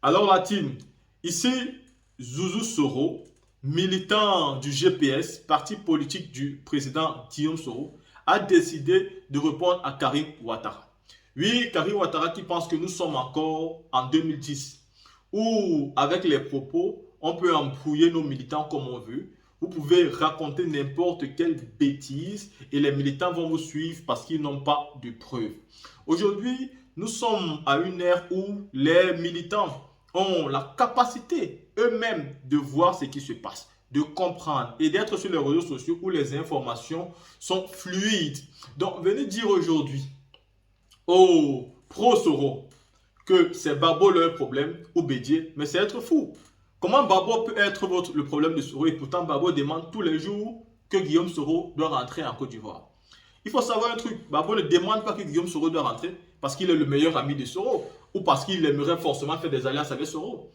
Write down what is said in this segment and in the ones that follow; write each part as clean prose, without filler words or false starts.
Alors la team, ici Zouzou Soro, militant du GPS, parti politique du président Guillaume Soro, a décidé de répondre à Karim Ouattara. Oui, Karim Ouattara qui pense que nous sommes encore en 2010, où avec les propos, on peut embrouiller nos militants comme on veut. Vous pouvez raconter n'importe quelle bêtise et les militants vont vous suivre parce qu'ils n'ont pas de preuves. Aujourd'hui, nous sommes à une ère où les militants ont la capacité eux-mêmes de voir ce qui se passe, de comprendre et d'être sur les réseaux sociaux où les informations sont fluides. Donc, venez dire aujourd'hui aux pro-Soro que c'est Babo leur problème ou Bédier, mais c'est être fou. Comment Babo peut être le problème de Soro et pourtant Babo demande tous les jours que Guillaume Soro doit rentrer en Côte d'Ivoire? Il faut savoir un truc, Babo ne demande pas que Guillaume Soro doit rentrer parce qu'il est le meilleur ami de Soro ou parce qu'il aimerait forcément faire des alliances avec Soro.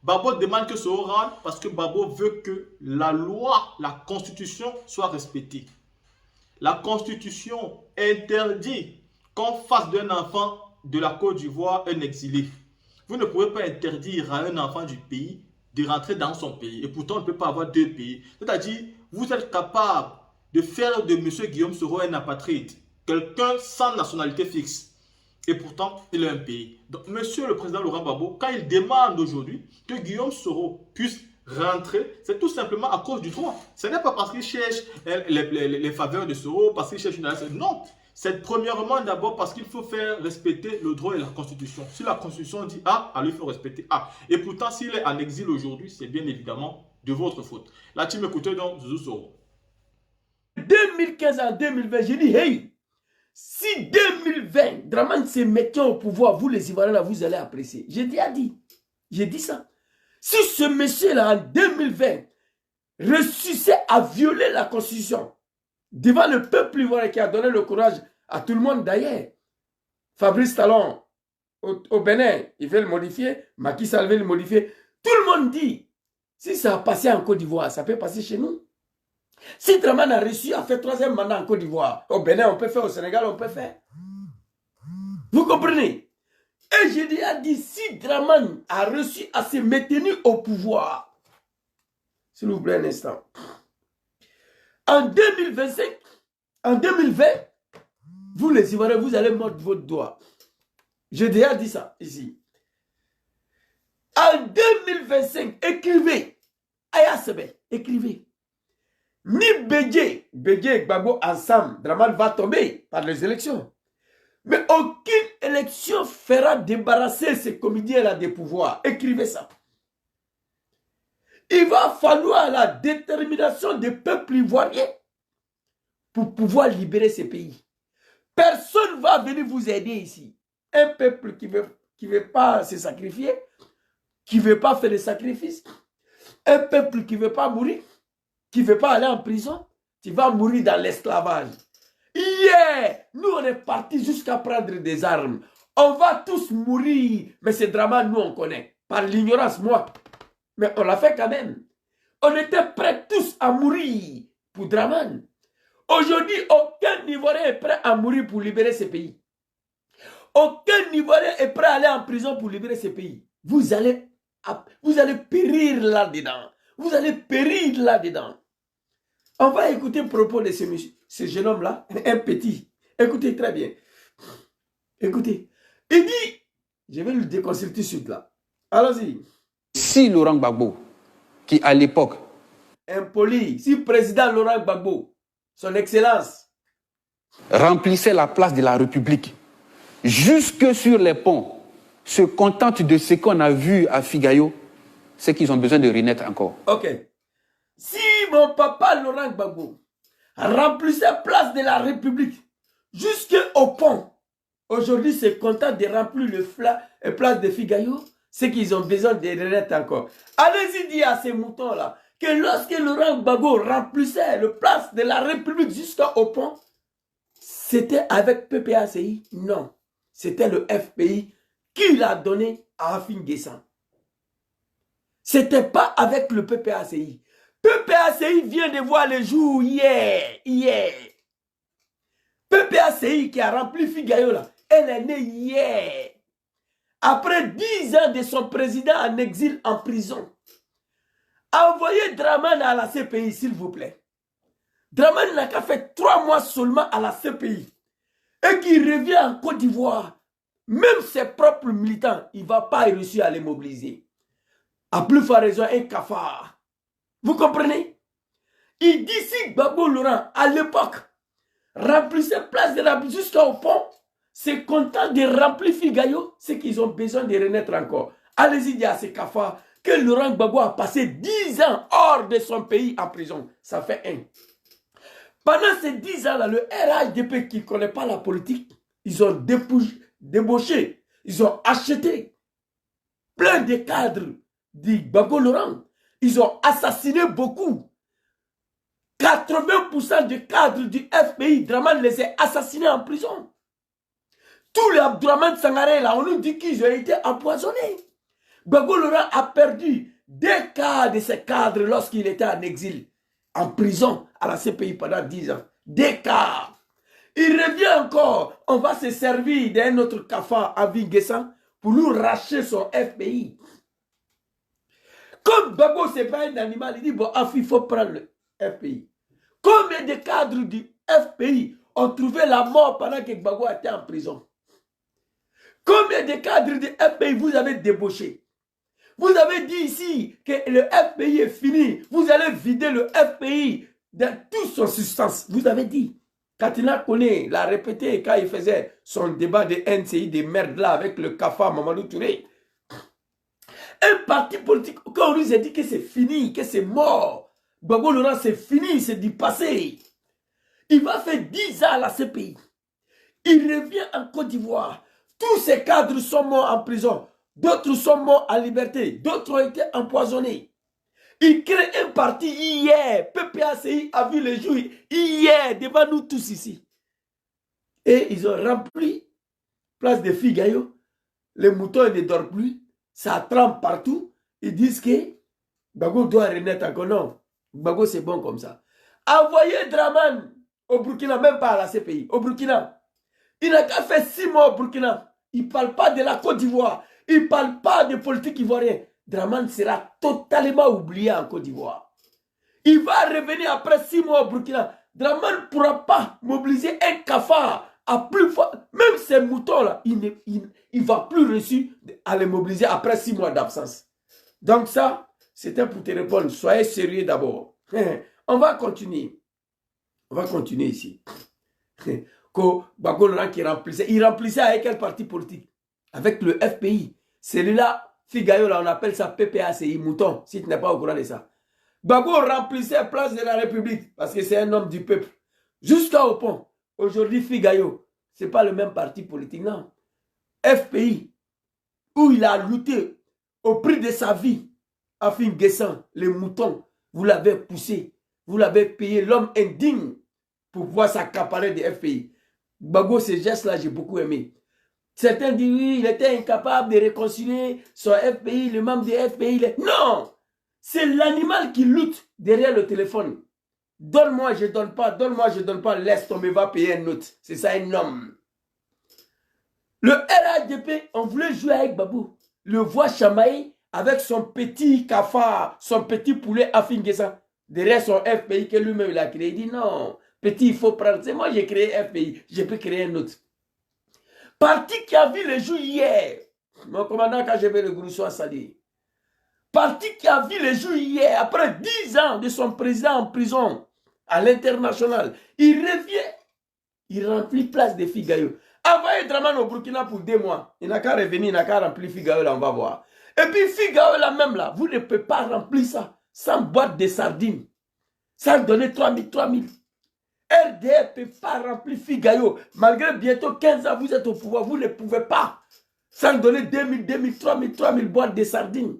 Babo demande que Soro rentre parce que Babo veut que la loi, la constitution soit respectée. La constitution interdit qu'on fasse d'un enfant de la Côte d'Ivoire un exilé. Vous ne pouvez pas interdire à un enfant du pays de rentrer dans son pays. Et pourtant, on ne peut pas avoir deux pays. C'est-à-dire, vous êtes capable de faire de M. Guillaume Soro un apatride, quelqu'un sans nationalité fixe. Et pourtant, il a un pays. Donc, monsieur le président Laurent Gbagbo, quand il demande aujourd'hui que Guillaume Soro puisse rentrer, c'est tout simplement à cause du droit. Ce n'est pas parce qu'il cherche les faveurs de Soro, parce qu'il cherche une alliance. Non, c'est premièrement d'abord parce qu'il faut faire respecter le droit et la constitution. Si la constitution dit A, alors il faut respecter A. Et pourtant, s'il est en exil aujourd'hui, c'est bien évidemment de votre faute. La team écoutez donc Zouzou Soro. 2015 à 2020, j'ai dit, hey, si 2020, Draman se mettait au pouvoir, vous les Ivoiriens, là, vous allez apprécier. J'ai déjà dit. J'ai dit ça. Si ce monsieur-là, en 2020, réussissait à violer la Constitution, devant le peuple ivoirien qui a donné le courage à tout le monde d'ailleurs, Fabrice Talon, au Bénin, il veut le modifier, Macky Sall veut le modifier. Tout le monde dit, si ça a passé en Côte d'Ivoire, ça peut passer chez nous. Si Draman a réussi à faire troisième mandat en Côte d'Ivoire, au Bénin, on peut faire, au Sénégal, on peut faire. Vous comprenez? Et j'ai déjà dit, si Draman a réussi à se maintenir au pouvoir, s'il vous plaît un instant, en 2025, en 2020, vous les Ivoiriens, vous allez mordre votre doigt. J'ai déjà dit ça ici. En 2025, écrivez, Ayasebe, écrivez. Ni Bédié et Gbagbo ensemble, Draman va tomber par les élections. Mais aucune élection fera débarrasser ces comédiens-là des pouvoirs. Écrivez ça. Il va falloir la détermination des peuples ivoiriens pour pouvoir libérer ces pays. Personne ne va venir vous aider ici. Un peuple qui veut pas se sacrifier, qui ne veut pas faire des sacrifices, un peuple qui ne veut pas mourir, qui ne veut pas aller en prison, tu vas mourir dans l'esclavage. Hier, nous on est partis jusqu'à prendre des armes. On va tous mourir. Mais c'est drama, nous on connaît. Par l'ignorance, moi. Mais on l'a fait quand même. On était prêts tous à mourir pour Draman. Aujourd'hui, aucun Ivoirien est prêt à mourir pour libérer ce pays. Aucun Ivoirien est prêt à aller en prison pour libérer ce pays. Vous allez périr là-dedans. Vous allez périr là-dedans. On va écouter le propos de ce jeune homme-là, un petit. Écoutez très bien. Écoutez. Il dit, je vais le déconcerter sur là. Allons-y. Si Laurent Gbagbo, qui à l'époque... Impoli, si président Laurent Gbagbo, son excellence, remplissait la place de la République, jusque sur les ponts, se contente de ce qu'on a vu à Figayo, c'est qu'ils ont besoin de renaître encore. Ok. Si mon papa Laurent Gbagbo remplissait la place de la République jusqu'au pont, aujourd'hui c'est content de remplir la place de Figayo, c'est qu'ils ont besoin de renaître encore. Allez-y dire à ces moutons-là que lorsque Laurent Gbagbo remplissait la place de la République jusqu'au pont, c'était avec PPACI? Non. C'était le FPI qui l'a donné à Afin Guessan. C'était pas avec le PPACI. PPACI vient de voir le jour hier. PPACI qui a rempli Figayo là, elle est née hier. après 10 ans de son président en exil en prison. Envoyez Dramane à la CPI, s'il vous plaît. Dramane n'a qu'à faire 3 mois seulement à la CPI. Et qu'il revient en Côte d'Ivoire. Même ses propres militants, il ne va pas réussir à les mobiliser. À plus forte raison, un cafard. Vous comprenez? Il dit si Gbagbo Laurent, à l'époque, remplissait place de la jusqu'au pont, c'est content de remplir Figayo, c'est qu'ils ont besoin de renaître encore. Allez-y dire à ces cafards que Laurent Gbagbo a passé 10 ans hors de son pays en prison. Ça fait 1. Pendant ces 10 ans-là, le RHDP qui ne connaît pas la politique, ils ont débauché, ils ont acheté plein de cadres du Gbagbo Laurent. Ils ont assassiné beaucoup. 80% des cadres du FPI, Dramane les a assassinés en prison. Tous les Abdourahmane Sangaré, là, on nous dit qu'ils ont été empoisonnés. Gbagbo Laurent a perdu 2 quarts de ses cadres lorsqu'il était en exil, en prison, à la CPI pendant 10 ans. 2 quarts. Il revient encore. On va se servir d'un autre cafard à Vinguessan pour nous racheter son FPI. Comme Gbagbo, ce n'est pas un animal, il dit, bon, il faut prendre le FPI. Combien de cadres du FPI ont trouvé la mort pendant que Gbagbo était en prison? Combien de cadres du FPI vous avez débauché? Vous avez dit ici que le FPI est fini. Vous allez vider le FPI de toute son substance. Vous avez dit. Katina Kone l'a répété quand il faisait son débat de NCI de merde là avec le cafard Mamadou Touré. Un parti politique, quand on nous a dit que c'est fini, que c'est mort, Gbagbo Laurent c'est fini, c'est du passé. Il va faire 10 ans à la CPI. Il revient en Côte d'Ivoire. Tous ces cadres sont morts en prison. D'autres sont morts en liberté. D'autres ont été empoisonnés. Il crée un parti hier. PPACI a vu les jours hier devant nous tous ici. Et ils ont rempli place de Figayo. Les moutons ne dorment plus. Ça trempe partout. Ils disent que Gbagbo doit renaître encore. Non. Gbagbo c'est bon comme ça. Envoyez Dramane au Burkina, même pas à la CPI. Au Burkina. Il n'a qu'à faire 6 mois au Burkina. Il ne parle pas de la Côte d'Ivoire. Il ne parle pas de politique ivoirienne. Dramane sera totalement oublié en Côte d'Ivoire. Il va revenir après 6 mois au Burkina. Dramane ne pourra pas mobiliser un cafard à plus fort. Même ces moutons-là, il ne va plus réussir à les mobiliser après 6 mois d'absence. Donc ça, c'était pour te répondre. Soyez sérieux d'abord. On va continuer. On va continuer ici. Gbagbo Laurent qui remplissait. Il remplissait avec quel parti politique? Avec le FPI. Celui-là, Figayo, là, on appelle ça PPACI, mouton, si tu n'es pas au courant de ça. Gbagbo remplissait place de la République, parce que c'est un homme du peuple. Jusqu'au pont. Aujourd'hui, Figayo, ce n'est pas le même parti politique, non. FPI, où il a lutté au prix de sa vie, à Finguessan, les moutons, vous l'avez poussé, vous l'avez payé, l'homme indigne, pour pouvoir s'accaparer des FPI. Gbagbo, ces gestes-là, j'ai beaucoup aimé. Certains disent, oui, il était incapable de réconcilier son FPI, le membre du FPI. Non! C'est l'animal qui lutte derrière le téléphone. Donne-moi, je ne donne pas. Donne-moi, je ne donne pas. Laisse tomber, va payer un autre. C'est ça, un homme. Le RHDP, on voulait jouer avec Babou. Le voit chamailler avec son petit cafard, son petit poulet à Finguessan. Derrière son FPI que lui-même il a créé. Il dit, non, petit, il faut prendre. C'est moi, j'ai créé FPI. Je peux créer un autre. Parti qui a vu les jours hier. Mon commandant, quand j'ai vu le groupe soit salé. Parti qui a vu les jours hier, après 10 ans de son président en prison à l'international. Il revient. Il remplit place de Figayo. Envoyez Dramane au Burkina pour 2 mois. Il n'a qu'à revenir, il n'a qu'à remplir Figayo, là, on va voir. Et puis Figayo, là même, là, vous ne pouvez pas remplir ça sans boîte de sardines. Sans donner 3000. RDF ne peut pas remplir Figayo. Malgré bientôt 15 ans, vous êtes au pouvoir, vous ne pouvez pas. Sans donner 2000, 3000 boîtes de sardines.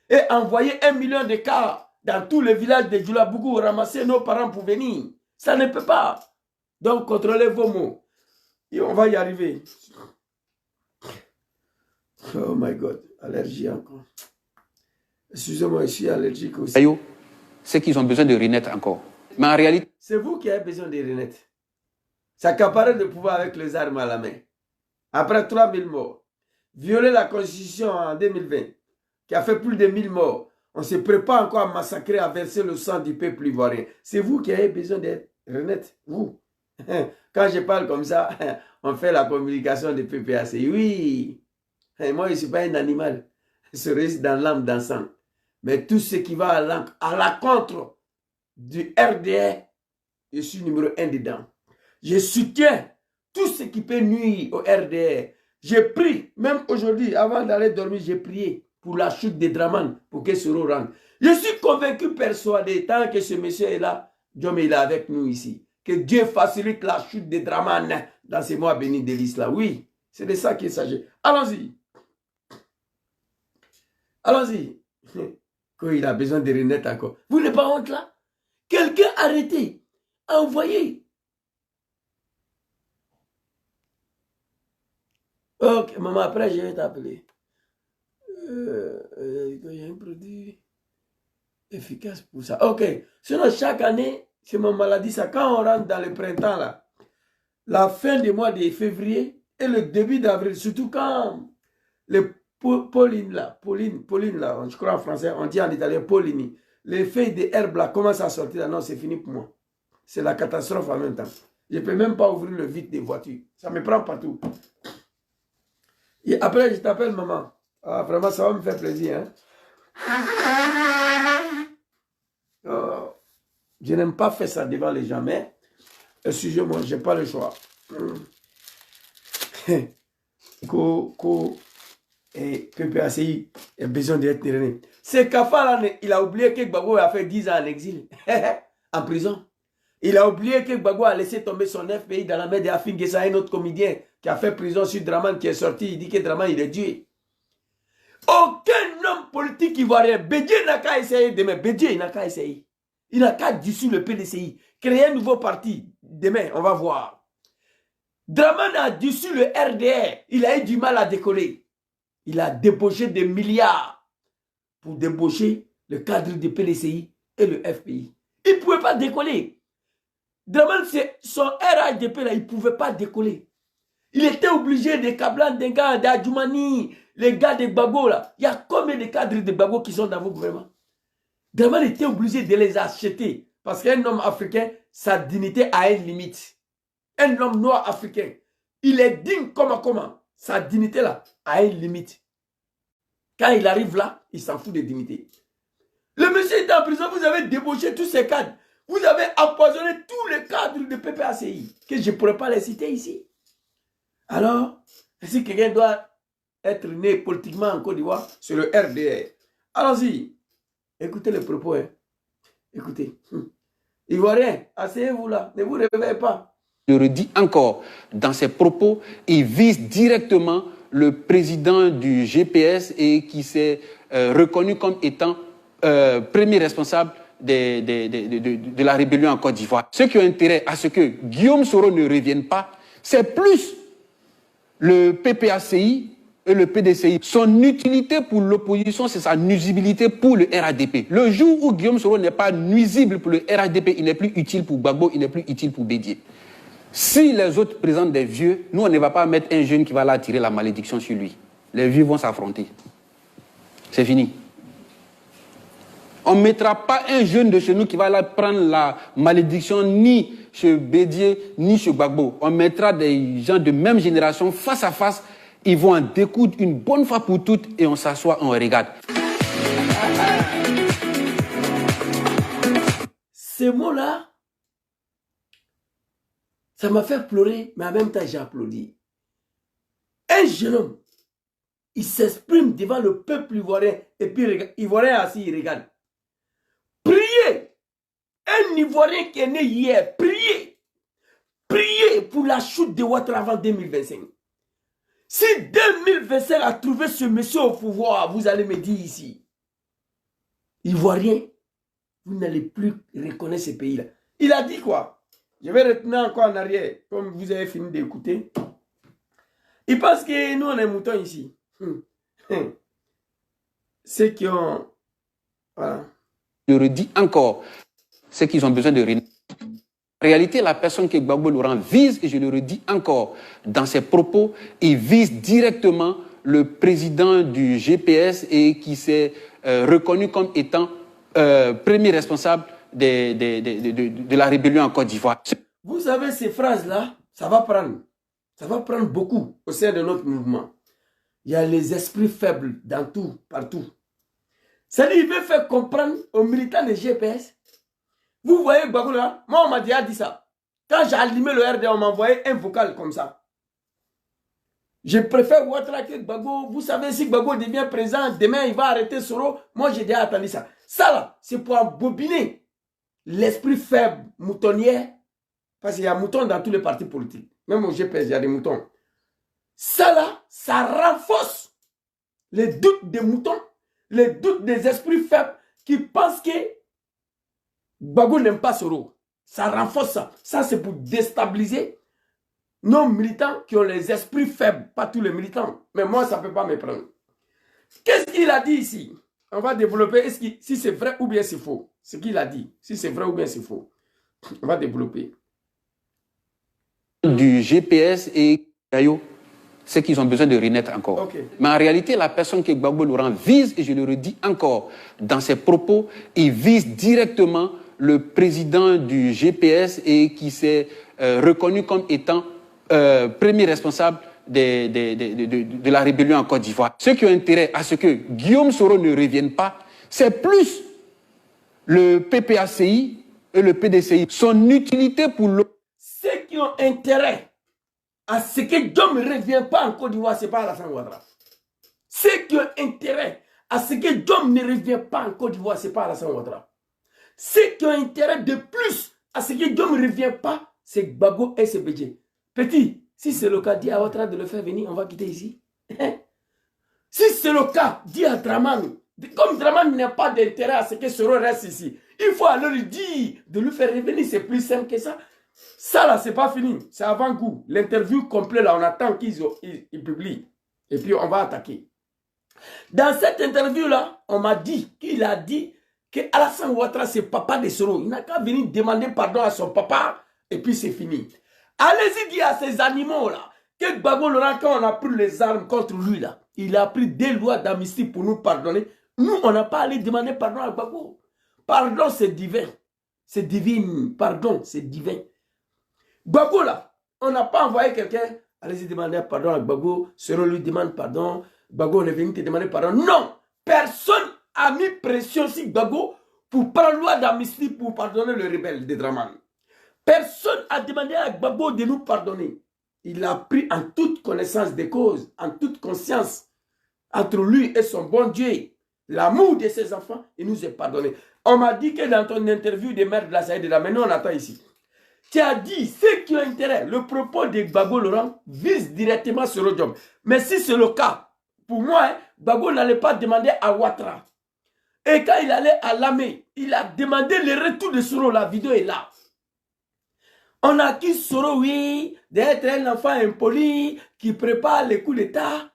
Et envoyer 1 million de cas dans tous les villages de Djoulabougou, ramasser nos parents pour venir. Ça ne peut pas. Donc, contrôlez vos mots. Et on va y arriver. Oh my God, allergie encore. Excusez-moi, je suis allergique aussi. C'est qu'ils ont besoin de renaître encore. Mais en réalité, c'est vous qui avez besoin de renaître. S'accaparer le pouvoir avec les armes à la main. Après 3000 morts. violé la constitution en 2020, qui a fait plus de 1000 morts. On se prépare encore à massacrer, à verser le sang du peuple ivoirien. C'est vous qui avez besoin d'être honnête, vous. Quand je parle comme ça, on fait la communication de PPACI. Oui, moi je ne suis pas un animal. Je reste dans l'âme, dans le sang. Mais tout ce qui va à l'encontre du RDR, je suis numéro 1 dedans. Je soutiens tout ce qui peut nuire au RDR. J'ai prié, même aujourd'hui, avant d'aller dormir, j'ai prié pour la chute de Draman, pour que Soro rentre. Je suis convaincu, persuadé, tant que ce monsieur est là, Dieu est là avec nous ici. Que Dieu facilite la chute de Draman dans ces mois bénis de l'islam. Oui, c'est de ça qu'il s'agit. Allons-y. Allons-y. Quand il a besoin de renaître encore. Vous n'êtes pas honte là? Quelqu'un arrêté, envoyé. Ok, maman, après je vais t'appeler. J'ai un produit efficace pour ça. Ok, sinon chaque année, c'est ma maladie, ça. Quand on rentre dans le printemps là, la fin du mois de février et le début d'avril, surtout quand les Pauline là, je crois en français, on dit en italien Paulini. Les feuilles d'herbe là commencent à sortir là, non, c'est fini pour moi. C'est la catastrophe en même temps. Je ne peux même pas ouvrir le vide des voitures. Ça me prend partout. Et après, je t'appelle maman. Ah, vraiment, ça va me faire plaisir. Hein? Oh, je n'aime pas faire ça devant les gens, mais excusez-moi, je n'ai pas le choix. Et PPACI a besoin d'être traîné. Ce Kafa là, il a oublié que Gbagbo a fait 10 ans en exil, en prison. Il a oublié que Gbagbo a laissé tomber son FPI dans la main de Afin Guessa, un autre comédien qui a fait prison sur Draman, qui est sorti. Il dit que Draman, il est tué. Aucun homme politique ivoirien, Bédié n'a qu'à essayer demain. Bédié n'a qu'à essayer. Il n'a qu'à dissoudre le PDCI. Créer un nouveau parti. Demain, on va voir. Draman a dissous le RDR. Il a eu du mal à décoller. Il a débauché des milliards pour débaucher le cadre du PDCI et le FPI. Il ne pouvait pas décoller. Draman, son RHDP, là, il ne pouvait pas décoller. Il était obligé de Kablan, des gars d'Adjoumani, les gars de Gbagbo, là. Il y a combien de cadres de Gbagbo qui sont dans vos gouvernements? Draman était obligé de les acheter. Parce qu'un homme africain, sa dignité a une limite. Un homme noir africain, il est digne comment? Sa dignité là a une limite. Quand il arrive là, il s'en fout de dignité. Le monsieur est en prison, vous avez débauché tous ces cadres. Vous avez empoisonné tous les cadres de PPACI, que je ne pourrais pas les citer ici. Alors, si quelqu'un doit être né politiquement en Côte d'Ivoire, c'est le RDR. Allons-y. Écoutez les propos. Hein. Écoutez. Ivoiriens, asseyez-vous là. Ne vous réveillez pas. Je le redis encore, dans ses propos, il vise directement le président du GPS et qui s'est reconnu comme étant premier responsable de la rébellion en Côte d'Ivoire. Ceux qui ont intérêt à ce que Guillaume Soro ne revienne pas, c'est plus le PPACI et le PDCI. Son utilité pour l'opposition, c'est sa nuisibilité pour le RADP. Le jour où Guillaume Soro n'est pas nuisible pour le RADP, il n'est plus utile pour Gbagbo, il n'est plus utile pour Bédié. Si les autres présentent des vieux, nous, on ne va pas mettre un jeune qui va là tirer la malédiction sur lui. Les vieux vont s'affronter. C'est fini. On ne mettra pas un jeune de chez nous qui va là prendre la malédiction ni chez Bédié, ni chez Gbagbo. On mettra des gens de même génération face à face. Ils vont en découdre une bonne fois pour toutes et on s'assoit, on regarde. Ces mots-là, ça m'a fait pleurer, mais en même temps, j'ai applaudi. Un jeune homme, il s'exprime devant le peuple ivoirien, et puis Ivoirien assis, il regarde. Priez! Un Ivoirien qui est né hier, priez! Priez pour la chute de Ouattara avant 2025. Si 2025 a trouvé ce monsieur au pouvoir, vous allez me dire ici, Ivoirien, vous n'allez plus reconnaître ce pays-là. Il a dit quoi? Je vais retenir encore en arrière, comme vous avez fini d'écouter. Il pense que nous, on est moutons ici. Ceux qui ont... Voilà. Je redis encore, ceux qui ont besoin de renaître. En réalité, la personne que Gbagbo Laurent vise, et je le redis encore, dans ses propos, il vise directement le président du GPS et qui s'est reconnu comme étant premier responsable de la rébellion en Côte d'Ivoire. Vous savez, ces phrases-là, ça va prendre beaucoup au sein de notre mouvement. Il y a les esprits faibles dans tout, partout. C'est-à-dire, il veut faire comprendre aux militants de GPS. Vous voyez Gbagbo là, moi on m'a déjà dit ça. Quand j'ai allumé le RD, on m'a envoyé un vocal comme ça. Je préfère Ouattara que Gbagbo. Vous savez, si Gbagbo devient président, demain il va arrêter Soro. Moi j'ai déjà attendu ça. Ça là, c'est pour embobiner l'esprit faible, moutonnier. Parce qu'il y a moutons dans tous les partis politiques. Même au GPS, il y a des moutons. Ça là, ça renforce les doutes des moutons, les doutes des esprits faibles qui pensent que Gbagbo n'aime pas Soro. Ça renforce ça. Ça, c'est pour déstabiliser nos militants qui ont les esprits faibles. Pas tous les militants. Mais moi, ça ne peut pas me prendre. Qu'est-ce qu'il a dit ici? On va développer si c'est vrai ou bien c'est faux. Ce qu'il a dit. Si c'est vrai ou bien c'est faux. On va développer. Du GPS et Gayo, c'est qu'ils ont besoin de renaître encore. Okay. Mais en réalité, la personne que Gbagbo Laurent vise, et je le redis encore, dans ses propos, il vise directement le président du GPS et qui s'est reconnu comme étant premier responsable de la rébellion en Côte d'Ivoire. Ceux qui ont intérêt à ce que Guillaume Soro ne revienne pas, c'est plus le PPACI et le PDCI. Son utilité pour le... Ceux qui ont intérêt à ce que Guillaume ne revienne pas en Côte d'Ivoire, ce n'est pas Alassane Ouattara. Ceux qui ont intérêt à ce que Guillaume ne revienne pas en Côte d'Ivoire, ce n'est pas Alassane Ouattara. Ceux qui ont intérêt de plus à ce que Guillaume ne revienne pas, c'est Gbagbo et SBJ. Petit, si c'est le cas, dis à Ouattara de le faire venir, on va quitter ici. Si c'est le cas, dis à Dramane. Comme Dramane n'a pas d'intérêt à ce que Soro reste ici, il faut alors lui dire de lui faire revenir, c'est plus simple que ça. Ça là, c'est pas fini, c'est avant-goût. L'interview complète là, on attend qu'ils publient. Et puis on va attaquer. Dans cette interview là, on m'a dit qu'il a dit que Alassane Ouattara c'est papa de Soro. Il n'a qu'à venir demander pardon à son papa et puis c'est fini. Allez-y dire à ces animaux là que Gbagbo Laurent, quand on a pris les armes contre lui là, il a pris des lois d'amnistie pour nous pardonner. Nous, on n'a pas allé demander pardon à Gbagbo. Pardon, c'est divin. C'est divin. Pardon, c'est divin. Gbagbo là, on n'a pas envoyé quelqu'un. Allez-y demander pardon à Gbagbo. Soro lui demande pardon. Gbagbo, on est venu te demander pardon. Non, personne a mis pression sur Gbagbo pour prendre loi d'amnistie pour pardonner le rebelle de Dramane. Personne n'a demandé à Gbagbo de nous pardonner. Il a pris en toute connaissance des causes, en toute conscience, entre lui et son bon Dieu, l'amour de ses enfants, il nous a pardonné. On m'a dit que dans ton interview des maires de la Saïd, maintenant on attend ici. Tu as dit, ceux qui ont intérêt, le propos de Gbagbo Laurent vise directement sur le job. Mais si c'est le cas, pour moi, Gbagbo n'allait pas demander à Ouattara. Et quand il allait à Lamé, il a demandé le retour de Soro, la vidéo est là. On a accuse Soro, oui, d'être un enfant impoli qui prépare les coups d'État,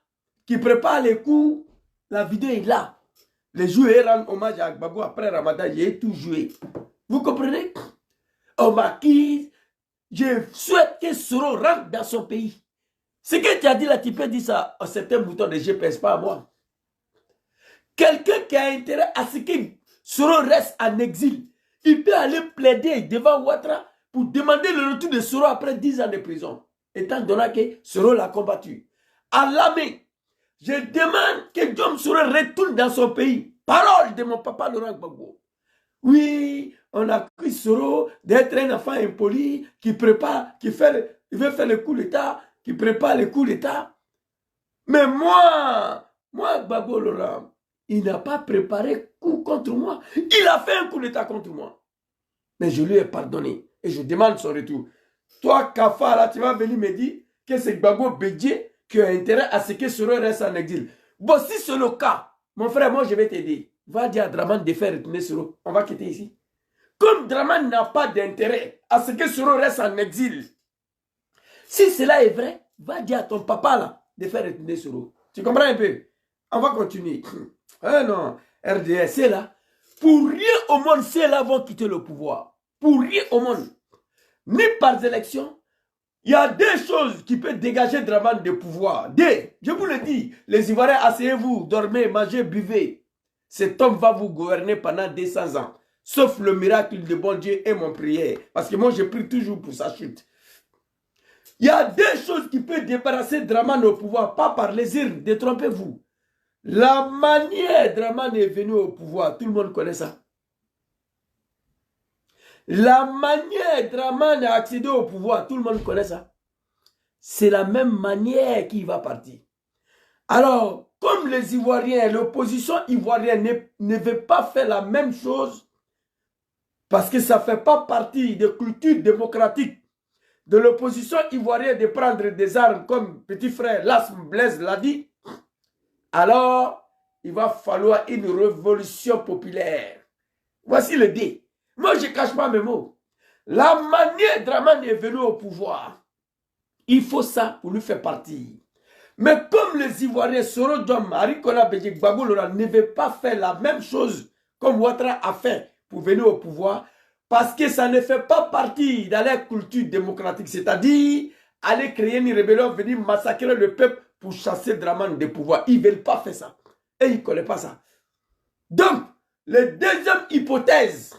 qui prépare les coups. La vidéo est là. Les joueurs rendent hommage à Gbagbo après Ramadan, j'ai tout joué. Vous comprenez? On m'accuse. Je souhaite que Soro rentre dans son pays. Ce que tu as dit là, tu peux dire ça à certains boutons de GPS, pas à moi. Quelqu'un qui a intérêt à ce que Soro reste en exil, il peut aller plaider devant Ouattara pour demander le retour de Soro après 10 ans de prison, étant donné que Soro l'a combattu. À Lamé, je demande que Guillaume Soro retourne dans son pays. Parole de mon papa Laurent Gbagbo. Oui, on a cru Soro d'être un enfant impoli qui prépare, il veut faire le coup d'État, qui prépare le coup d'État. Mais moi, Gbagbo Laurent, il n'a pas préparé coup contre moi. Il a fait un coup d'État contre moi. Mais je lui ai pardonné. Et je demande son retour. Toi, Kafa, là, tu vas venir me dire que c'est Gbagbo Bédié qui a intérêt à ce que Soro reste en exil. Bon, si c'est le cas, mon frère, moi, je vais t'aider. Va dire à Dramane de faire retourner Soro. On va quitter ici. Comme Dramane n'a pas d'intérêt à ce que Soro reste en exil, si cela est vrai, va dire à ton papa, là, de faire retourner Soro. Tu comprends un peu? On va continuer. Ah non, RDS, c'est là. Pour rien au monde, c'est là vont quitter le pouvoir. Pour rien au monde. Ni par élection, Il y a des choses qui peuvent dégager Dramane de pouvoir. Je vous le dis, les Ivoiriens, asseyez-vous, dormez, mangez, buvez. Cet homme va vous gouverner pendant 200 ans. Sauf le miracle de bon Dieu et mon prière. Parce que moi, je prie toujours pour sa chute. Il y a des choses qui peuvent débarrasser Dramane au pouvoir, pas par les îles, détrompez-vous. La manière Dramane est venu au pouvoir, tout le monde connaît ça. La manière Dramane a accédé au pouvoir, tout le monde connaît ça. C'est la même manière qu'il va partir. Alors, comme les Ivoiriens, l'opposition ivoirienne ne veut pas faire la même chose, parce que ça ne fait pas partie de culture démocratique de l'opposition ivoirienne de prendre des armes comme petit frère Lasm Blaise l'a dit, alors il va falloir une révolution populaire. Voici le dé. Moi, je ne cache pas mes mots. La manière Dramane est venu au pouvoir, il faut ça pour lui faire partir. Mais comme les Ivoiriens, Soro Diom, Arikona Bédjé, Gbagbo Lora ne veut pas faire la même chose comme Ouattara a fait pour venir au pouvoir, parce que ça ne fait pas partie de la culture démocratique, c'est-à-dire aller créer une rébellion, venir massacrer le peuple pour chasser Dramane des pouvoirs. Ils ne veulent pas faire ça. Et ils ne connaissent pas ça. Donc, la deuxième hypothèse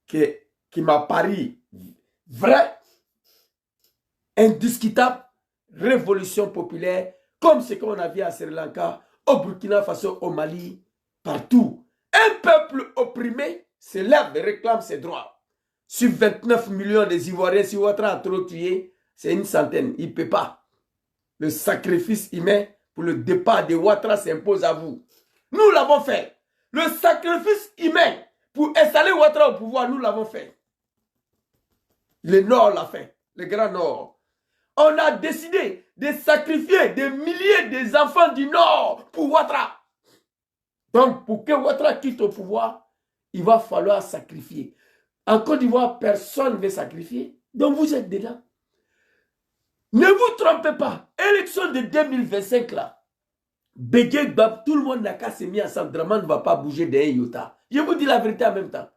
qui m'a paru vraie, indiscutable, révolution populaire, comme ce qu'on a vu à Sri Lanka, au Burkina Faso, au Mali, partout. Un peuple opprimé se lève et réclame ses droits. Sur 29 millions des Ivoiriens, si Ouattara a trop tué, c'est une centaine. Il ne peut pas. Le sacrifice humain pour le départ de Ouattara s'impose à vous. Nous l'avons fait. Le sacrifice humain pour installer Ouattara au pouvoir, nous l'avons fait. Le Nord l'a fait. Le Grand Nord. On a décidé de sacrifier des milliers d'enfants du Nord pour Ouattara. Donc, pour que Ouattara quitte au pouvoir, il va falloir sacrifier. En Côte d'Ivoire, personne ne veut sacrifier. Donc, vous êtes dedans. Ne vous trompez pas. Élection de 2025, là. Bédjé Gbab, tout le monde n'a qu'à se mettre ensemble. Dramane ne va pas bouger d'un iota. Je vous dis la vérité en même temps.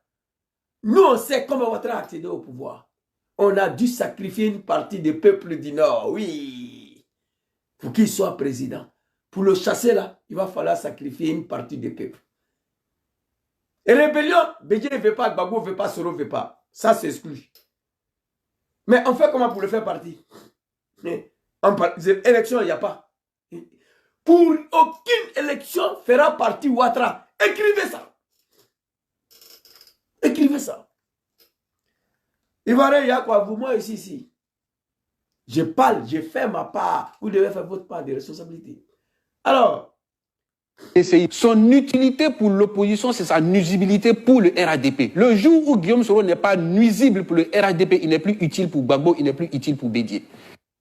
Nous, on sait comment Ouattara a accédé au pouvoir. On a dû sacrifier une partie des peuples du Nord, oui, pour qu'il soit président. Pour le chasser là, il va falloir sacrifier une partie des peuples. Et rébellion, Bédjé ne veut pas, Gbagbo ne veut pas, Soro ne veut pas. Ça, c'est exclu. Mais on fait comment pour le faire partir? Élection, il n'y a pas. Pour aucune élection fera partie Ouattara. Écrivez ça. Écrivez ça. Ivoirien, il y a quoi? Vous, moi ici. Je parle, je fais ma part. Vous devez faire votre part de responsabilité. Alors, son utilité pour l'opposition, c'est sa nuisibilité pour le RADP. Le jour où Guillaume Soro n'est pas nuisible pour le RADP, il n'est plus utile pour Gbagbo, il n'est plus utile pour Bédié.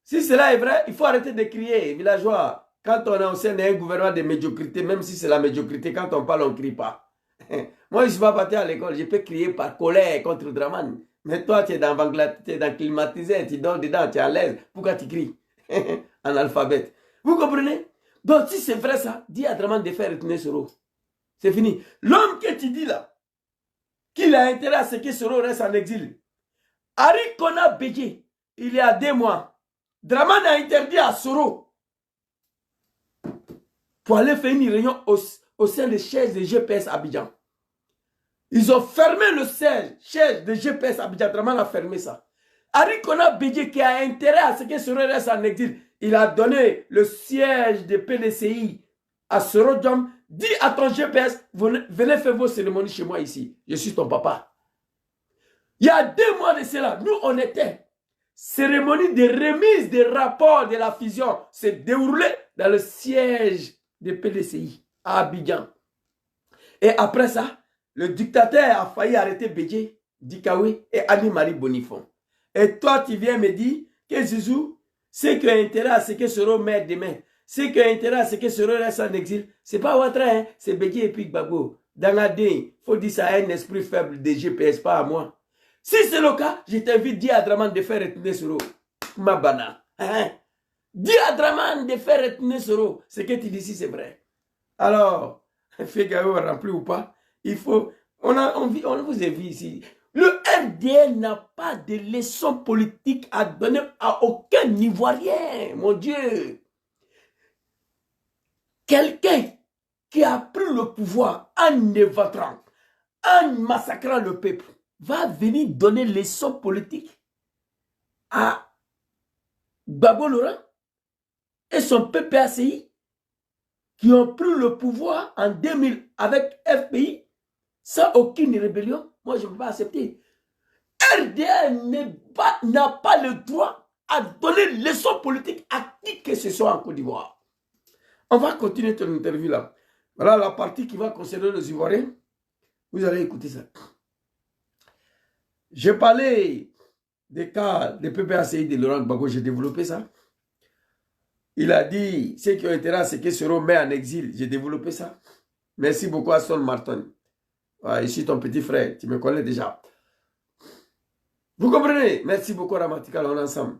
Si cela est vrai, il faut arrêter de crier, villageois. Quand on est au sein d'un gouvernement de médiocrité, même si c'est la médiocrité, quand on parle, on ne crie pas. Moi, je ne suis pas parti à l'école, je peux crier par colère contre Dramane. Mais toi, tu es dans Bangladesh, tu es dans climatisé, tu dors dedans, tu es à l'aise. Pourquoi tu cries? En alphabet. Vous comprenez? Donc, si c'est vrai ça, dis à Dramane de faire retourner Soro. C'est fini. L'homme que tu dis là, qu'il a intérêt à ce que Soro reste en exil. Arikona Bédjé, il y a 2 mois, Dramane a interdit à Soro pour aller faire une réunion au sein des sièges de GPS Abidjan. Ils ont fermé le siège de GPS Abidjan. Dramane a fermé ça. Arikona Bédjé qui a intérêt à ce que Soro reste en exil, il a donné le siège de PDCI à Soro Diom. Dis à ton GPS, venez faire vos cérémonies chez moi ici. Je suis ton papa. Il y a 2 mois de cela, nous on était. Cérémonie de remise des rapports de la fusion s'est déroulée dans le siège de PDCI à Abidjan. Et après ça, le dictateur a failli arrêter Bédjé, Dikawi et Annie-Marie Bonifon. Et toi, tu viens me dire que Zizou, c'est qui a intérêt à ce que Soro meurt demain, c'est qui a intérêt à ce que Soro reste en exil. C'est pas Ouattara, hein? C'est Bédjé et puis Gbagbo. Dans la il faut dire ça à un esprit faible de GPS, pas à moi. Si c'est le cas, je t'invite à dire à Dramane de faire retourner Soro. Mabana. Hein? Dis à Dramane de faire retourner Soro. Ce que tu dis ici, c'est vrai. Alors, Figaro rempli ou pas, il faut. On vous a vu ici. Le RDN n'a pas de leçon politique à donner à aucun Ivoirien, mon Dieu. Quelqu'un qui a pris le pouvoir en éventrant, en massacrant le peuple, va venir donner leçon politique à Gbagbo Laurent et son PPACI qui ont pris le pouvoir en 2000 avec FPI sans aucune rébellion. Moi, je ne peux pas accepter. RDN n'a pas le droit à donner leçon politique à qui que ce soit en Côte d'Ivoire. On va continuer ton interview là. Voilà la partie qui va concerner les Ivoiriens. Vous allez écouter ça. J'ai parlé des cas de PPACI de Laurent Gbagbo, j'ai développé ça. Il a dit, ceux qui ont intérêt à ce qu'ils seront mis en exil, j'ai développé ça. Merci beaucoup à Son Martin. Ouais, je suis ton petit frère, tu me connais déjà. Vous comprenez? Merci beaucoup Ramatikal, on est ensemble.